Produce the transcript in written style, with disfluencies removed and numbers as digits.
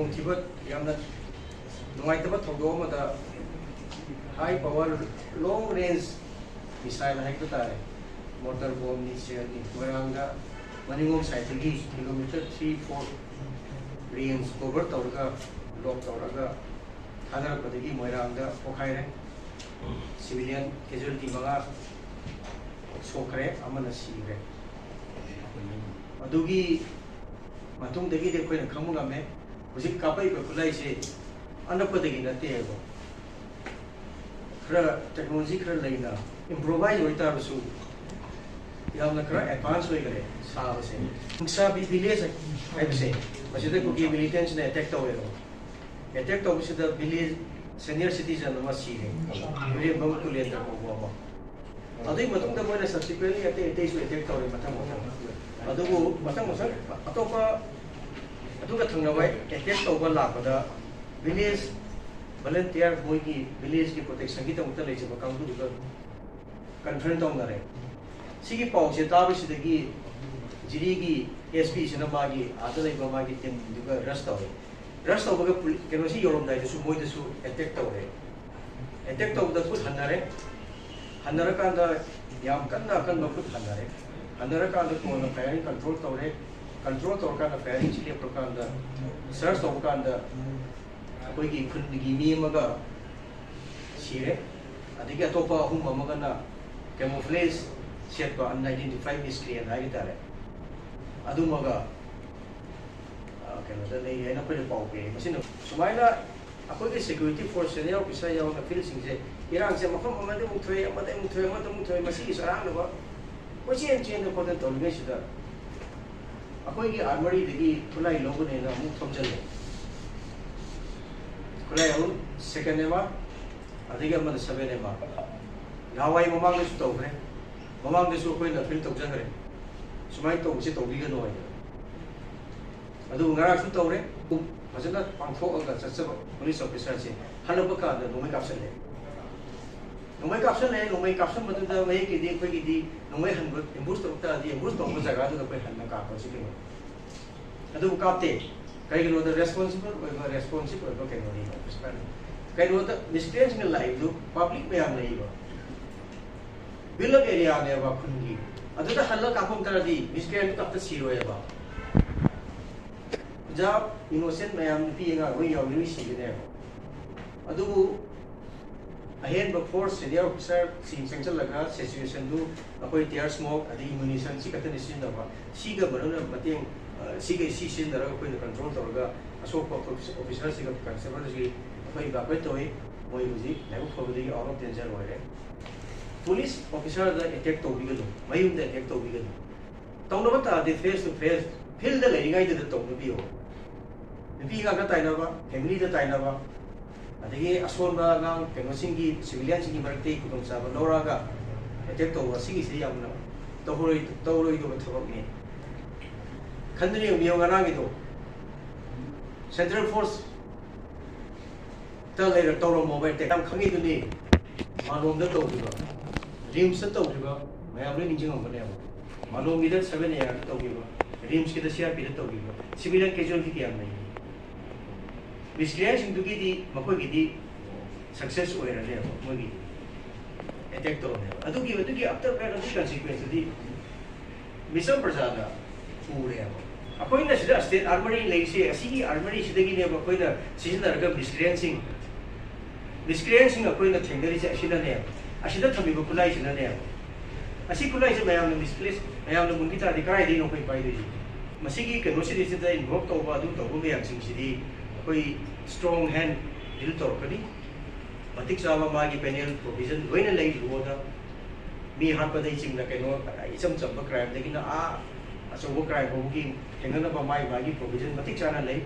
ꯈꯨꯗꯣꯡꯊꯤꯕ ꯌꯥꯝꯅ ꯅꯨꯡꯉꯥꯏꯇꯕ ꯊꯧꯗꯣꯛ ꯑꯃꯗ ꯍꯥꯏ ꯄꯥꯋꯔ ꯂꯣꯡ ꯔꯦꯟꯖ ꯃꯤꯁꯥꯏꯜ ꯍꯥꯏꯕ ꯇꯥꯔꯦ ꯃꯣꯔꯇꯔ ꯕꯣꯝꯅꯤ ꯁꯦꯜꯅꯤ ꯃꯣꯏꯔꯥꯡꯗ ꯃꯅꯤꯡꯂꯣꯝ ꯁꯥꯏꯠꯇꯒꯤ ꯀꯤꯂꯣꯃꯤꯇꯔ 3-4 ꯔꯦꯟꯖ ꯀꯣꯚꯔ ꯇꯧꯔꯒ ꯂꯣꯛ ꯇꯧꯔꯒ ꯊꯥꯗꯔꯛꯄꯗꯒꯤ ꯃꯣꯏꯔꯥꯡꯗ ꯄꯣꯈꯥꯏꯔꯦ ꯁꯤꯚꯤꯂꯤꯌꯟ ꯀꯦꯖꯨꯑꯦꯂꯤꯇꯤ 5 ꯁꯣꯛꯈ꯭ꯔꯦ ꯑꯃꯅ ꯁꯤꯈ꯭ꯔꯦ ꯑꯗꯨꯒꯤ ꯃꯇꯨꯡꯗꯒꯤꯗꯤ ꯑꯩꯈꯣꯏꯅ ꯈꯪꯕ ꯉꯝꯃꯦ ꯍꯧꯖꯤꯛ ꯀꯥꯞꯄꯛꯏꯕ ꯈꯨꯠꯂꯥꯏꯁꯦ ꯑꯅꯛꯄꯗꯒꯤ ꯅꯠꯇꯦꯕ खरा टेक्नोलॉजी खरा लेना इम्प्रोवाइज होता है उसु यामना खरा एडवांस होई करे साब से मुक्सा भी विलेज है बसे बसे को की मिलिटेंट्स ने अटैक तो है अटैक तो बसे द विलेज सीनियर सिटीजन मा सी है रे बम को लेता को बा अदई मतम द मोने सब्सिक्वेंटली अटे अटे सु अटैक तो रे मतम मतम अदुगु मतम मतम अतोपा अदुगा थंगनवाई अटैक तो बा लापदा विलेज volunteer boy की village की protection की तमुत्ता ले चुका काम तो दुका conference तो उन्नरे सी की पाव से ताबी से दगी जिरी की SP से न बागी आते ले बाबा की टीम दुका रस्ट हो बगा केनो सी यूरोप दाई तो मोई तो attack तो है attack तो उधर कुछ हन्नरे का अंदर याम करना कुछ हन्नरे का अंदर कौन फायरिंग कंट्रोल तो का फायरिंग चिले प्रकार अंदर सर्च तो का अंदर कोई की खुद की मगा सीरे अधिक अतोपा हम मगना कैमोफ्लेज सेट का अनआइडेंटिफाइड मिस्क्रिएंट है तारे अदु मगा कैनो द नहीं है ना कोई पाव के मसिन सुमाइना अकोई के सिक्योरिटी फोर्स ने ऑफिसर या ना फील सिंग से इरान से मफम मदे मुथोय मसी सरांग न कोई चेन को द तोलगे सिदा अकोई की आर्मरी दगी खुलाई लोगो ने ना मुख थमजले खुलाई हम सेकंड ने बार अधिक मद सबे ने बार नावाई ममांग ने सुतो है ममांग ने सु कोई ना फिल तो जगरे सुमाई तो उसे तो बिगन होय अदु ngara su to re फजना पांथो अगा सत्सब पुलिस ऑफिसर से हलब का द नोमै काप्सन मदु द मै की दी कोई की दी नोमै हन एम्बुस तो ता दी एम्बुस तो जगह द कोई हन का को सिके अदु कापते कई नो द रेस्पोंसिबल के नो नी ऑफिसर कई know the mistakes in life दु पब्लिक में आम नहीं बा बिल एरिया ने बा खुनगी अदु द हल कापम तरदी मिस्टेक तक सिरोय बा जब इनोसेंट मैम पीगा वही यावनी सिगने अदुबु अहेड बफोर सीनियर ऑफिसर सिंग सेंक्शन लगा सिचुएशन दु अकोई टियर स्मोक अदि इम्यूनेशन सी कतन सिनदबा सीगा बरन मतेंग सीगे सी सिनदरा अकोई कंट्रोल तोरगा अशोक ऑफिसर सिगा कंसेबल जी अकोई बाकोई तोय मोय बुजी लेबु फोबदि आउट ऑफ डेंजर होरे पुलिस ऑफिसर द अटैक तोबिगनु मयुम द अटैक तोबिगनु तौनबा ता दे फेस टू फेस फील्ड द लेरिगाई द तौनबियो नुपी का ताइनबा फैमिली द ताइनबा अदगी असोनबा गांग केनोसिंगी सिविलियन सिंगी मरते खुदों चाबा लोरागा अटैक तौबा सिगी से यामना तौरोई दो थबकने खंदनी मियो गानागी दो सेंट्रल फोर्स त लेर तौरो मोबाइल टेक हम खंगी दुनी मालोम द तौबिबा रिम्स द तौबिबा मयामले निजिंग हमने मालोम गिद 7 एयर तौबिबा रिम्स की दसिया भी तौबिबा सिविलियन कैजुअलिटी क्या नहीं मिस्क्रिएंट दुगी दी मकोई गी दी सक्सेस होय रले मोगी अटैक तो है अदुगी आफ्टर पैर अदु कंसीक्वेंस दी मिसम प्रजादा पूरे अब अकोई न सिदा स्टेट आर्मरी लेसे असीगी आर्मरी सिदगी ने अकोई न सिजनरगा मिस्क्रिएंसिंग अकोई न थेंगरी से असिदा ने असिदा थमिबो कुलाई सिना ने असी कुलाई से मयाम न मिसप्लेस मयाम न मुंगी ता दिकाय दी नो कोई पाई दी मसीगी के नो सिदि सिदा इन्वॉल्व तो बा दु तो बो मयाम सिंग सिदी कोई स्ट्रॉन्ग हैंड डील तो करी मतिक सामा मागी पेनल प्रोविजन लोइना लई लोदा मी हात पदai चिंग न केनो इसम चंब क्राइम देखिन आ असो वो क्राइम हो की हेंगन बा माई बागी प्रोविजन मतिक चाना लई